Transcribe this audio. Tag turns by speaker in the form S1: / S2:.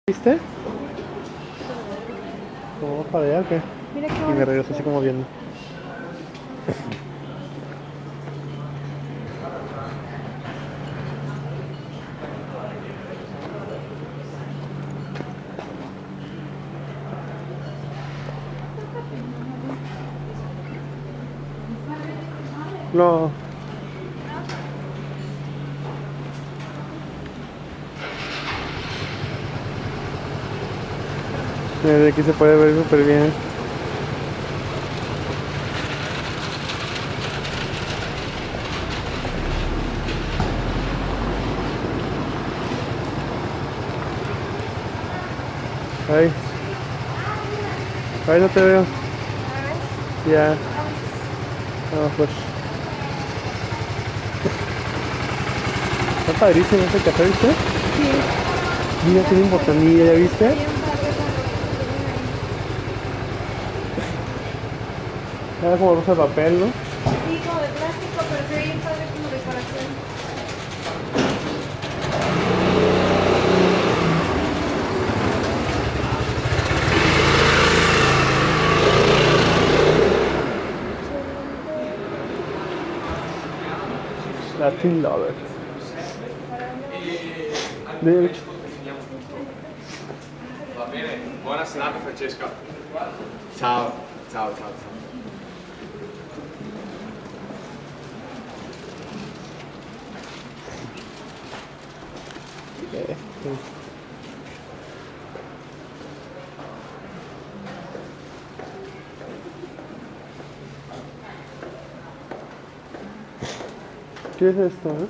S1: ¿Viste? ¿Cómo para allá o qué?
S2: Mira qué
S1: Y me
S2: bonito.
S1: regreso así como viendo. No, desde aquí se puede ver súper bien. Ay, ay, no te veo. Ya, no, pues. Está padrísimo este café, ¿viste?
S2: Sí.
S1: Mira, tiene un botanilla, ¿ya viste?
S2: Bien padre cuando lo ponen ahí.
S1: Era como rosa de papel, ¿no?
S2: Sí, como de plástico, pero se ve bien padre como decoración.
S1: Latin Lover.
S2: ¿Para dónde vamos?
S1: De-
S3: Va bene, buona serata Francesca. Ciao, ciao, ciao, ciao.
S1: sí. ¿Qué es esto, eh?